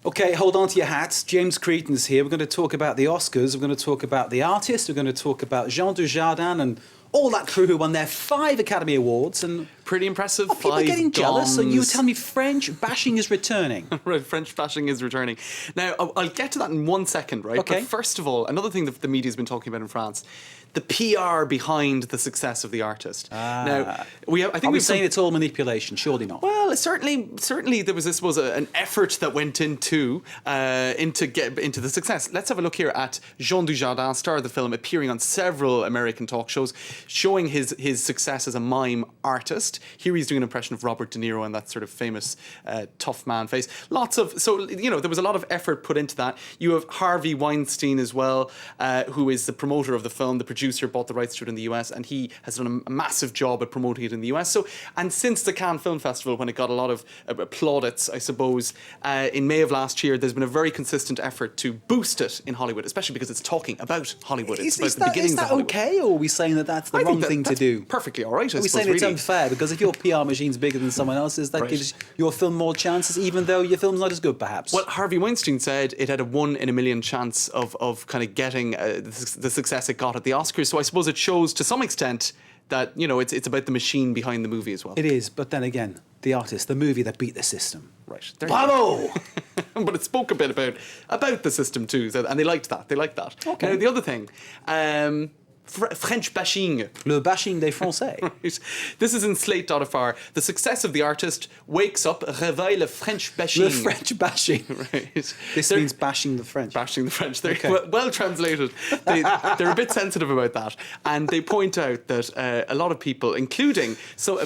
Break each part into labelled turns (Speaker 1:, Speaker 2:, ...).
Speaker 1: Okay, hold on to your hats. James Creedon's here. We're going to talk about the Oscars. We're going to talk about the artist. We're going to talk about Jean Dujardin and all that crew who won their 5 Academy Awards. And
Speaker 2: pretty impressive.
Speaker 1: are people getting jealous? So you were telling me French bashing is returning.
Speaker 2: Right, French bashing is returning. Now, I'll get to that in 1 second, right?
Speaker 1: Okay.
Speaker 2: But first of all, another thing that the media's been talking about in France, the PR behind the success of the artist. Now, I think
Speaker 1: Are we saying it's all manipulation? Surely not.
Speaker 2: Well, certainly there was an effort that went into the success. Let's have a look here at Jean Dujardin, star of the film, appearing on several American talk shows, showing his success as a mime artist. Here he's doing an impression of Robert De Niro and that sort of famous tough man face. There was a lot of effort put into that. You have Harvey Weinstein as well, who is the promoter of the film, the producer, bought the rights to it in the US, and he has done a massive job at promoting it in the US. So, and since the Cannes Film Festival, when it got a lot of plaudits, I suppose, in May of last year, there's been a very consistent effort to boost it in Hollywood, especially because it's talking about Hollywood. It's about the beginnings of Hollywood.
Speaker 1: Okay, or are we saying that that's the wrong thing to do?
Speaker 2: Perfectly all right.
Speaker 1: Are we saying it's unfair because if your PR machine's bigger than someone else's, that gives your film more chances, even though your film's not as good, perhaps?
Speaker 2: Well, Harvey Weinstein said it had a 1 in a million chance of kind of getting the success it got at the Oscars. So I suppose it shows to some extent that, it's about the machine behind the movie as well.
Speaker 1: It is, but then again, the artist, the movie that beat the system.
Speaker 2: Right.
Speaker 1: Bravo!
Speaker 2: But it spoke a bit about the system too, and they liked that.
Speaker 1: Okay.
Speaker 2: Now, the other thing, French bashing.
Speaker 1: Le bashing des Français.
Speaker 2: Right. This is in Slate.fr. The success of the artist wakes up, réveille le French bashing.
Speaker 1: Le French bashing.
Speaker 2: Right.
Speaker 1: This means bashing the French.
Speaker 2: Bashing the French. They're
Speaker 1: Okay.
Speaker 2: well translated. They're a bit sensitive about that. And they point out that a lot of people, including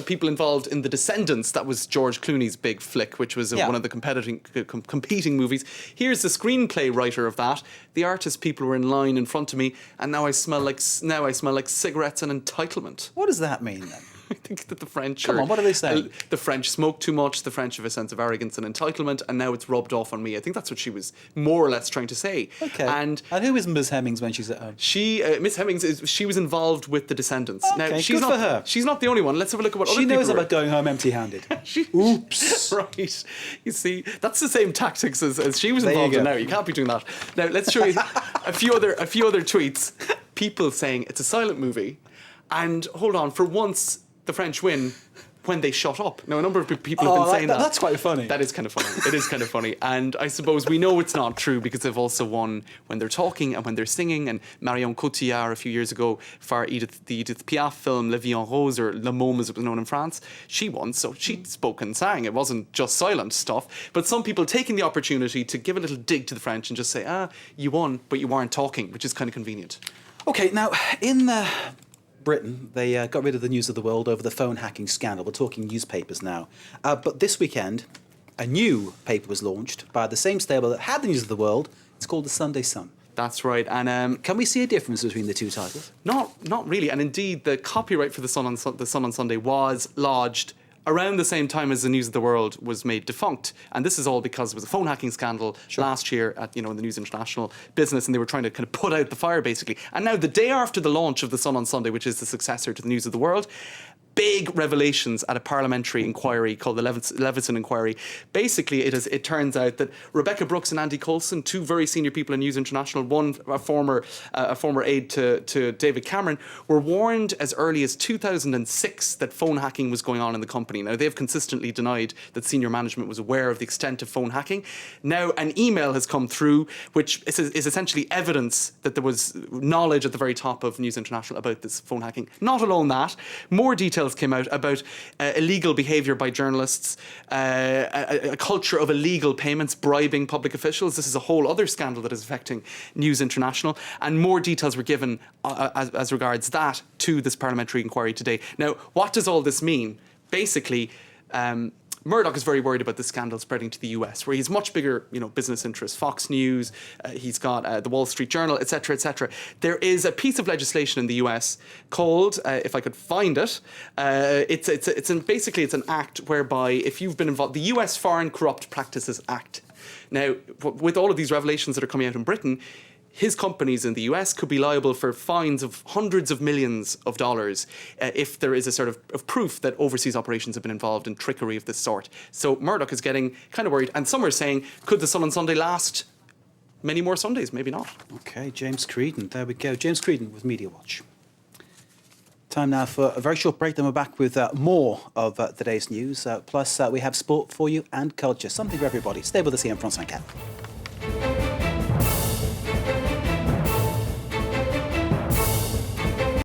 Speaker 2: people involved in The Descendants, that was George Clooney's big flick, which was one of the competing movies. Here's the screenplay writer of that. The artist people were in line in front of me, and now I smell like cigarettes and entitlement.
Speaker 1: What does that mean then?
Speaker 2: I think that the French
Speaker 1: Come on, what are they saying?
Speaker 2: The French smoke too much, the French have a sense of arrogance and entitlement, and now it's rubbed off on me. I think that's what she was more or less trying to say.
Speaker 1: Okay.
Speaker 2: And
Speaker 1: who is Ms. Hemmings when she's at home?
Speaker 2: she, Miss Hemmings, she was involved with The Descendants.
Speaker 1: Okay,
Speaker 2: Now, she's
Speaker 1: good
Speaker 2: not,
Speaker 1: for her.
Speaker 2: She's not the only one. Let's have a look at what
Speaker 1: She
Speaker 2: other people
Speaker 1: knows
Speaker 2: were.
Speaker 1: about going home empty-handed. Oops.
Speaker 2: Right. You see, that's the same tactics as she was
Speaker 1: There you
Speaker 2: involved in
Speaker 1: go.
Speaker 2: now. You can't be doing that. Now, let's show you a few other tweets. People saying it's a silent movie, and hold on, for once the French win when they shut up. Now, a number of people have been saying that.
Speaker 1: That's quite funny.
Speaker 2: That is kind of funny. It is kind of funny. And I suppose we know it's not true because they've also won when they're talking and when they're singing. And Marion Cotillard a few years ago for the Edith Piaf film La Vie en Rose, or Le Môme as it was known in France, she won. So she spoke and sang. It wasn't just silent stuff. But some people taking the opportunity to give a little dig to the French and just say, you won, but you weren't talking, which is kind of convenient.
Speaker 1: Okay, now, in Britain, they got rid of the News of the World over the phone hacking scandal. We're talking newspapers now. But this weekend, a new paper was launched by the same stable that had the News of the World. It's called the Sunday Sun.
Speaker 2: That's right. And
Speaker 1: can we see a difference between the two titles?
Speaker 2: Not really. And indeed, the copyright for the Sun on Sunday was lodged around the same time as the News of the World was made defunct. And this is all because it was a phone hacking scandal last year at, in the News International business, and they were trying to kind of put out the fire, basically. And now, the day after the launch of the Sun on Sunday, which is the successor to the News of the World, big revelations at a parliamentary inquiry called the Leveson Inquiry. Basically, it turns out that Rebecca Brooks and Andy Coulson, two very senior people in News International, one a former aide to David Cameron, were warned as early as 2006 that phone hacking was going on in the company. Now, they've consistently denied that senior management was aware of the extent of phone hacking. Now, an email has come through which is essentially evidence that there was knowledge at the very top of News International about this phone hacking. Not alone that, more details came out about illegal behaviour by journalists, a culture of illegal payments, bribing public officials. This is a whole other scandal that is affecting News International, and more details were given as regards that to this parliamentary inquiry today. Now, what does all this mean? Basically, Murdoch is very worried about this scandal spreading to the US, where he has much bigger, business interests. Fox News, he's got the Wall Street Journal, etc., etc. There is a piece of legislation in the US called, if I could find it, basically it's an act whereby if you've been involved, the US Foreign Corrupt Practices Act. Now, with all of these revelations that are coming out in Britain, his companies in the US could be liable for fines of hundreds of millions of dollars if there is a sort of proof that overseas operations have been involved in trickery of this sort. So Murdoch is getting kind of worried. And some are saying, could the Sun on Sunday last many more Sundays? Maybe not.
Speaker 1: Okay, James Creedon. There we go. James Creedon with Media Watch. Time now for a very short break, then we're back with more of today's news. Plus, we have sport for you and culture, something for everybody. Stay with us here in France 24.